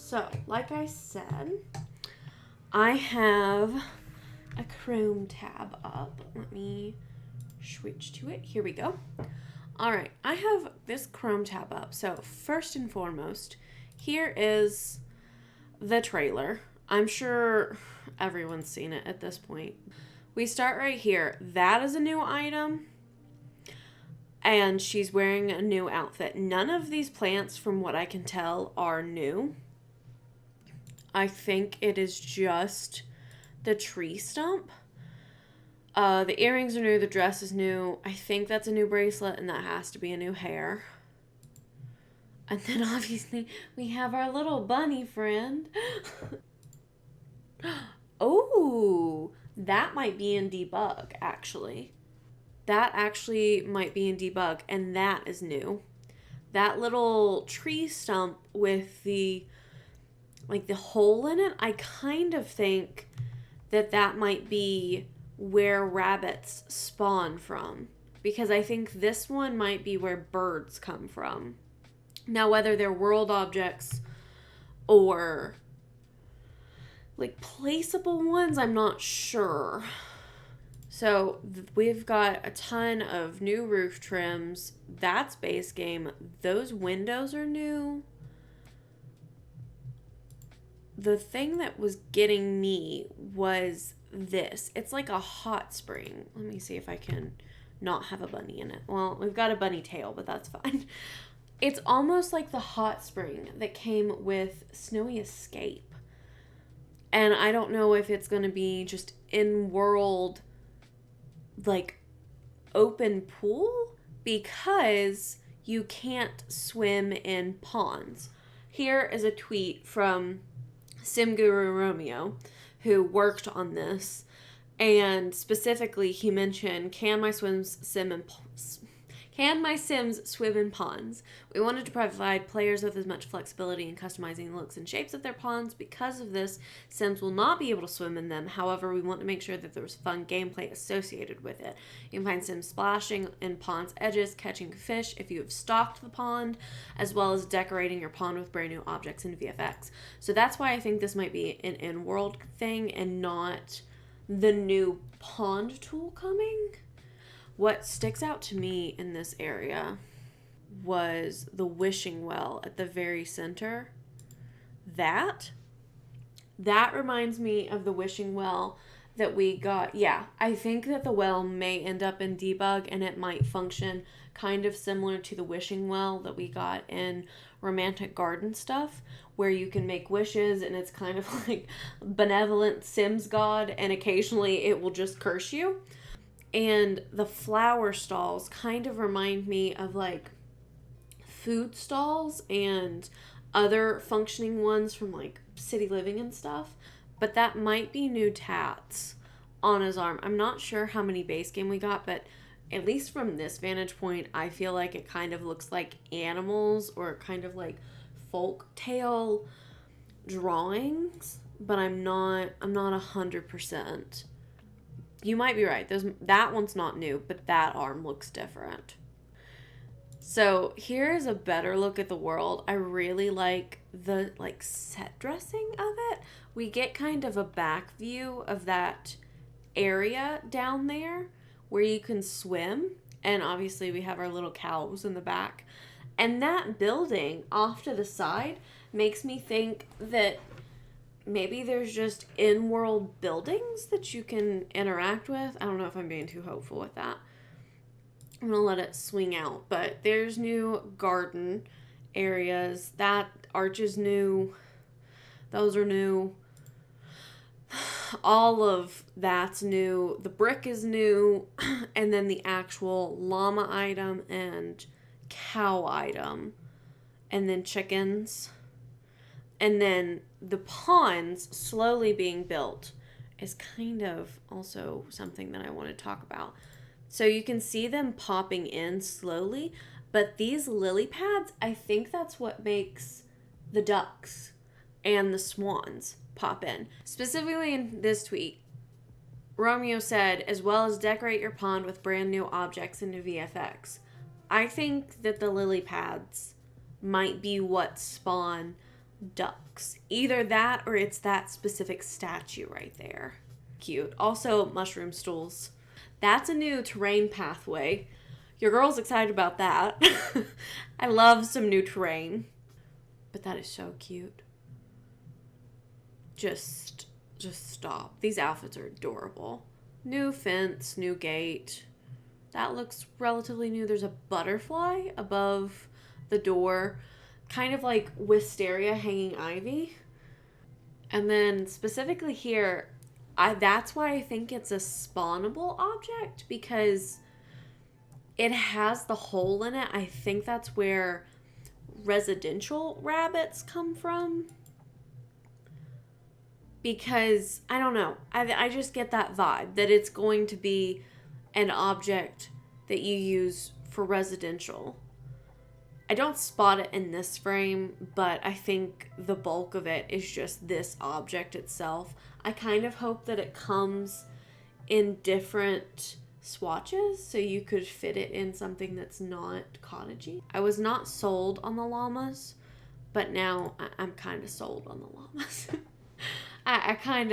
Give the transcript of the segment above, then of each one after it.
So, like I said, I have a Chrome tab up. Let me switch to it. Here we go. All right, I have this Chrome tab up. So, first and foremost, here is the trailer. I'm sure everyone's seen it at this point. We start right here. That is a new item. And she's wearing a new outfit. None of these plants, from what I can tell, are new. I think it is just the tree stump. The earrings are new. The dress is new. I think that's a new bracelet, and that has to be a new hair. And then obviously we have our little bunny friend. Oh, that might be in debug, actually. That actually might be in debug, and that is new. That little tree stump with the hole in it, I kind of think that might be where rabbits spawn from, because I think this one might be where birds come from. Now, whether they're world objects or like placeable ones, I'm not sure. So we've got a ton of new roof trims. That's base game. Those windows are new. The thing that was getting me was this. It's like a hot spring. Let me see if I can not have a bunny in it. Well, we've got a bunny tail, but that's fine. It's almost like the hot spring that came with Snowy Escape. And I don't know if it's going to be just in-world, like, open pool, because you can't swim in ponds. Here is a tweet from Sim Guru Romeo, who worked on this, and specifically he mentioned, can my Sims swim in ponds? We wanted to provide players with as much flexibility in customizing the looks and shapes of their ponds. Because of this, Sims will not be able to swim in them. However, we want to make sure that there's fun gameplay associated with it. You can find Sims splashing in ponds' edges, catching fish if you have stocked the pond, as well as decorating your pond with brand new objects in VFX. So that's why I think this might be an in-world thing and not the new pond tool coming. What sticks out to me in this area was the wishing well at the very center. That reminds me of the wishing well that we got. Yeah, I think that the well may end up in debug, and it might function kind of similar to the wishing well that we got in Romantic Garden stuff, where you can make wishes and it's kind of like benevolent Sims god, and occasionally it will just curse you. And the flower stalls kind of remind me of like food stalls and other functioning ones from like City Living and stuff. But that might be new tats on his arm. I'm not sure how many base game we got, but at least from this vantage point, I feel like it kind of looks like animals or kind of like folk tale drawings, but I'm not 100%. You might be right. That one's not new, but that arm looks different. So here's a better look at the world. I really like the set dressing of it. We get kind of a back view of that area down there where you can swim. And obviously we have our little cows in the back. And that building off to the side makes me think that maybe there's just in-world buildings that you can interact with. I don't know if I'm being too hopeful with that. I'm going to let it swing out. But there's new garden areas. That arch is new. Those are new. All of that's new. The brick is new. And then the actual llama item and cow item. And then chickens. And then the ponds slowly being built is kind of also something that I want to talk about. So you can see them popping in slowly, but these lily pads, I think that's what makes the ducks and the swans pop in. Specifically in this tweet, Romeo said, as well as decorate your pond with brand new objects into VFX. I think that the lily pads might be what spawn ducks. Either that or it's that specific statue right there. Cute. Also, mushroom stools. That's a new terrain pathway. Your girl's excited about that. I love some new terrain. But that is so cute. Just stop. These outfits are adorable. New fence, new gate. That looks relatively new. There's a butterfly above the door. Kind of like wisteria hanging ivy. And then specifically here, that's why I think it's a spawnable object, because it has the hole in it. I think that's where residential rabbits come from. Because, I don't know, I just get that vibe that it's going to be an object that you use for residential. I don't spot it in this frame, but I think the bulk of it is just this object itself. I kind of hope that it comes in different swatches so you could fit it in something that's not cottagey. I was not sold on the llamas, but now I'm kind of sold on the llamas. I kind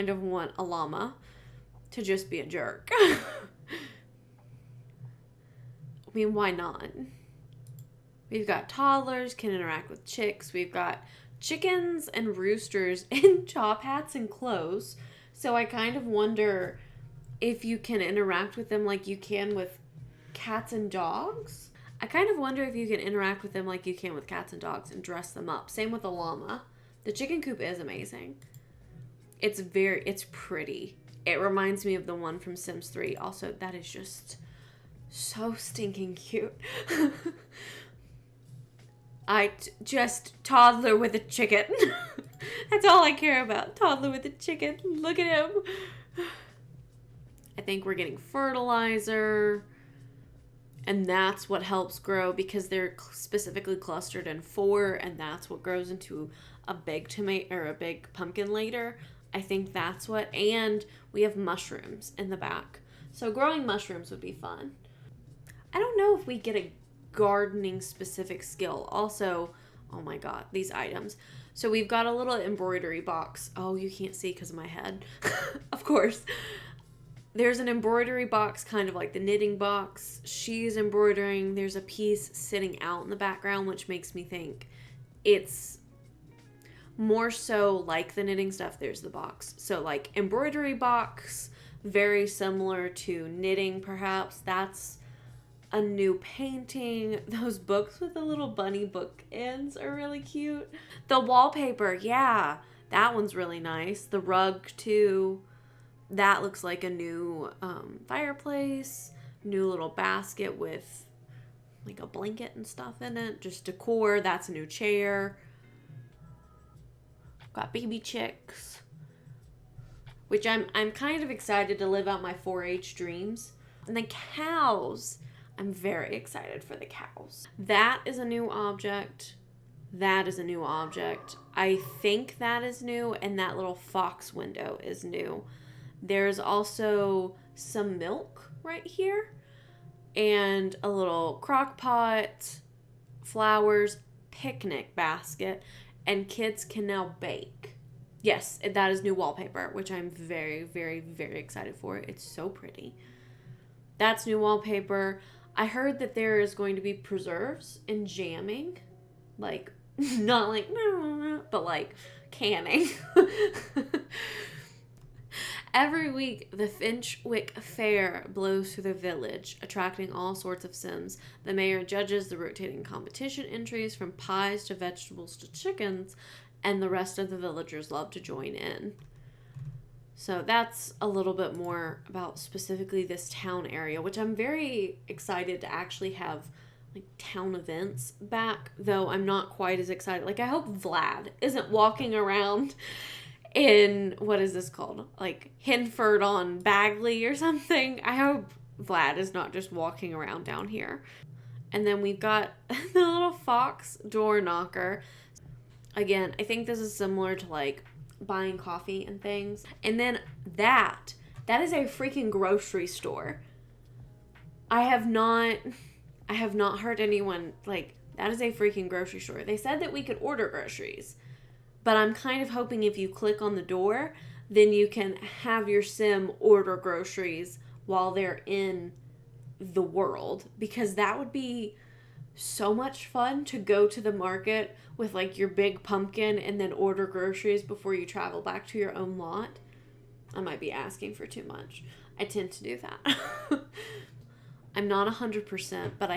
of want a llama to just be a jerk. I mean, why not? We've got toddlers can interact with chicks. We've got chickens and roosters in top hats and clothes. So I kind of wonder if you can interact with them like you can with cats and dogs. I kind of wonder if you can interact with them like you can with cats and dogs and dress them up. Same with a llama. The chicken coop is amazing. It's pretty. It reminds me of the one from Sims 3. Also, that is just so stinking cute. Just toddler with a chicken. That's all I care about. Toddler with a chicken. Look at him. I think we're getting fertilizer. And that's what helps grow, because they're specifically clustered in 4, and that's what grows into a big tomato or a big pumpkin later. I think that's what, and we have mushrooms in the back. So growing mushrooms would be fun. I don't know if we get a gardening specific skill. Also, oh my god, these items. So we've got a little embroidery box. Oh, you can't see because of my head. Of course. There's an embroidery box, kind of like the knitting box. She's embroidering. There's a piece sitting out in the background, which makes me think it's more so like the knitting stuff. There's the box. So like embroidery box, very similar to knitting perhaps. That's a new painting. Those books with the little bunny book ends are really cute. The wallpaper, yeah, that one's really nice. The rug too. That looks like a new fireplace. New little basket with like a blanket and stuff in it. Just decor. That's a new chair. Got baby chicks. Which I'm kind of excited to live out my 4-H dreams. And then cows. I'm very excited for the cows. That is a new object. That is a new object. I think that is new, and that little fox window is new. There's also some milk right here, and a little crock pot, flowers, picnic basket, and kids can now bake. Yes, that is new wallpaper, which I'm very, very, very excited for. It's so pretty. That's new wallpaper. I heard that there is going to be preserves and jamming. Like, not like, but like canning. Every week, the Finchwick Fair blows through the village, attracting all sorts of Sims. The mayor judges the rotating competition entries from pies to vegetables to chickens, and the rest of the villagers love to join in. So that's a little bit more about specifically this town area, which I'm very excited to actually have like town events back, though I'm not quite as excited. Like, I hope Vlad isn't walking around in, what is this called? Like Hinford on Bagley or something. I hope Vlad is not just walking around down here. And then we've got the little fox door knocker. Again, I think this is similar to like buying coffee and things. And then that is a freaking grocery store. I have not heard anyone like That is a freaking grocery store. They said that we could order groceries, but I'm kind of hoping if you click on the door, then you can have your sim order groceries while they're in the world, because that would be so much fun to go to the market with like your big pumpkin and then order groceries before you travel back to your own lot. I might be asking for too much. I tend to do that. I'm not 100%, but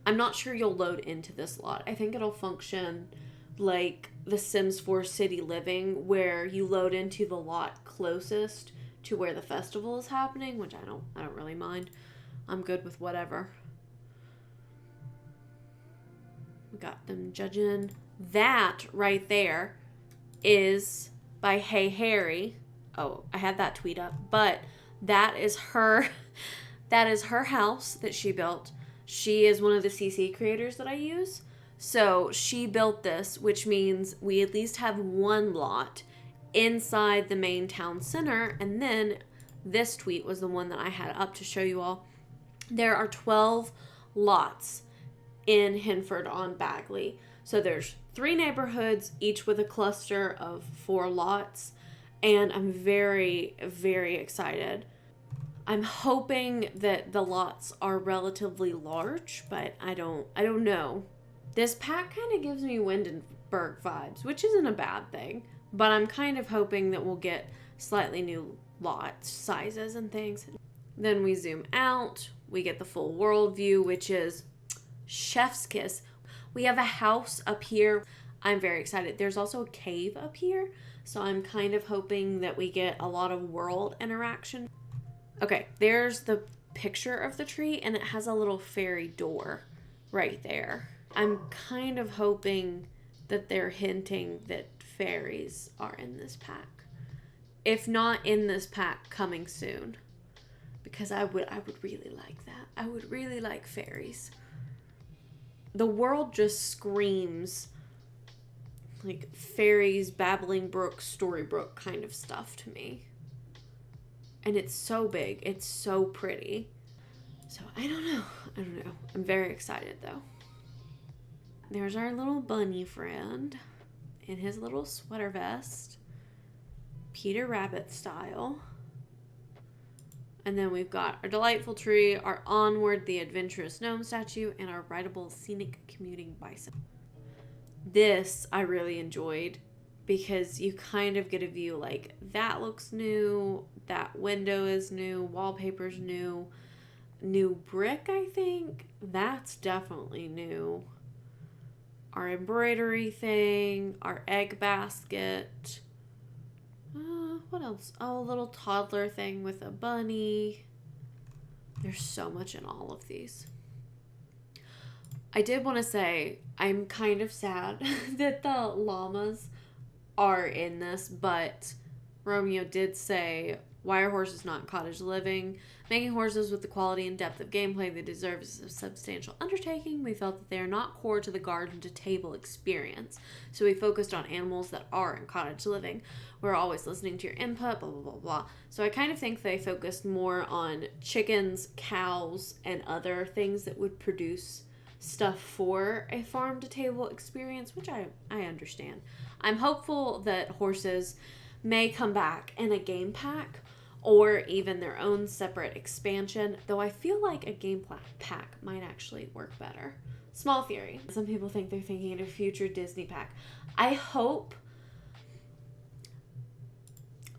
I'm not sure you'll load into this lot. I think it'll function like The Sims 4 City Living, where you load into the lot closest to where the festival is happening, which I don't really mind. I'm good with whatever. We got them judging. That right there is by Hey Harry. Oh, I had that tweet up, but that is her house that she built. She is one of the CC creators that I use. So she built this, which means we at least have one lot inside the main town center. And then this tweet was the one that I had up to show you all. There are 12 lots in Hinford on Bagley. So there's 3 neighborhoods, each with a cluster of 4 lots. And I'm very, very excited. I'm hoping that the lots are relatively large, but I don't know. This pack kind of gives me Windenburg vibes, which isn't a bad thing, but I'm kind of hoping that we'll get slightly new lot sizes and things. Then we zoom out, we get the full world view, which is chef's kiss. We have a house up here. I'm very excited. There's also a cave up here, so I'm kind of hoping that we get a lot of world interaction. Okay, there's the picture of the tree, and it has a little fairy door right there. I'm kind of hoping that they're hinting that fairies are in this pack. If not in this pack, coming soon. Because I would really like that. I would really like fairies. The world just screams like fairies, babbling brook, storybook kind of stuff to me. And it's so big. It's so pretty. So I don't know. I'm very excited though. There's our little bunny friend in his little sweater vest. Peter Rabbit style. And then we've got our delightful tree, our Onward the Adventurous Gnome statue, and our rideable scenic commuting bicycle. This I really enjoyed because you kind of get a view like that looks new, that window is new, wallpaper's new, new brick I think, that's definitely new. Our embroidery thing, our egg basket. What else? Oh, a little toddler thing with a bunny. There's so much in all of these. I did want to say, I'm kind of sad that the llamas are in this, but Romeo did say, why are horses not in Cottage Living? Making horses with the quality and depth of gameplay they deserve is a substantial undertaking. We felt that they are not core to the garden to table experience, so we focused on animals that are in Cottage Living. We're always listening to your input, blah, blah, blah, blah. So I kind of think they focused more on chickens, cows, and other things that would produce stuff for a farm to table experience, which I understand. I'm hopeful that horses may come back in a game pack or even their own separate expansion, though I feel like a game pack might actually work better. Small theory. Some people think they're thinking of a future Disney pack. I hope...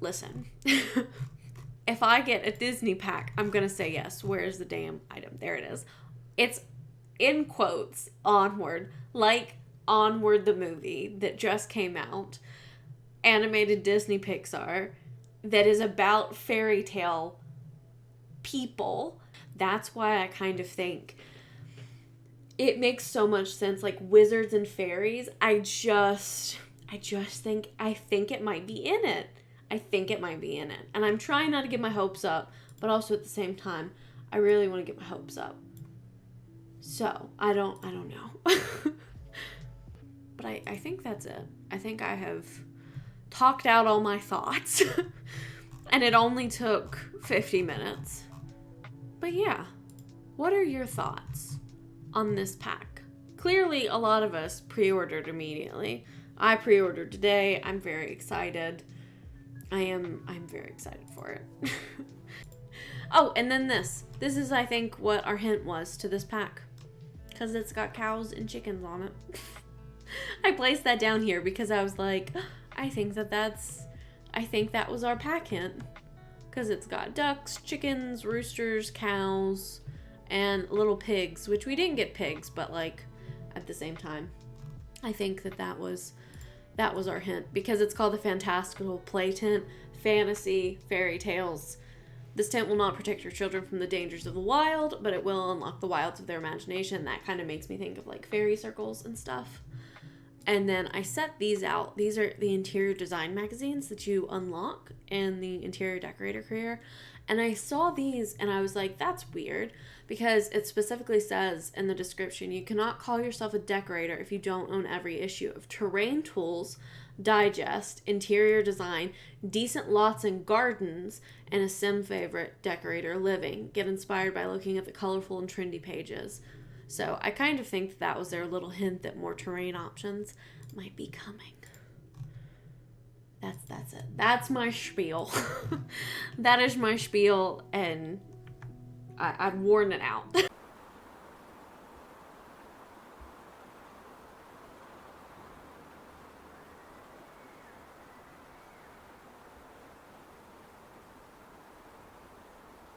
Listen. If I get a Disney pack, I'm going to say yes. Where's the damn item? There it is. It's in quotes, Onward, like Onward the movie that just came out, animated Disney Pixar, that is about fairy tale people. That's why I kind of think it makes so much sense, like wizards and fairies. I think it might be in it. I think it might be in it. And I'm trying not to get my hopes up, but also at the same time, I really want to get my hopes up. So, I don't know. But I think that's it. I think I have talked out all my thoughts. And it only took 50 minutes. But yeah, what are your thoughts on this pack? clearly a lot of us pre-ordered immediately. I pre-ordered today. I'm very excited. I'm very excited for it. Oh, and then this. This is, I think, what our hint was to this pack. Because it's got cows and chickens on it. I placed that down here because I was like, I think that was our pack hint. Because it's got ducks, chickens, roosters, cows, and little pigs. Which we didn't get pigs, but like, at the same time. I think that was our hint. Because it's called the Fantastical Play Tent, Fantasy Fairy Tales. This tent will not protect your children from the dangers of the wild, but it will unlock the wilds of their imagination. That kind of makes me think of like fairy circles and stuff. And then I set these out. These are the interior design magazines that you unlock in the interior decorator career. And I saw these and I was like, that's weird, because it specifically says in the description, you cannot call yourself a decorator if you don't own every issue of Terrain Tools, Digest, Interior Design, Decent Lots and Gardens, and a sim favorite, Decorator Living. Get inspired by looking at the colorful and trendy pages. So I kind of think that was their little hint that more terrain options might be coming. That's it. That's my spiel. That is my spiel, and I've worn it out.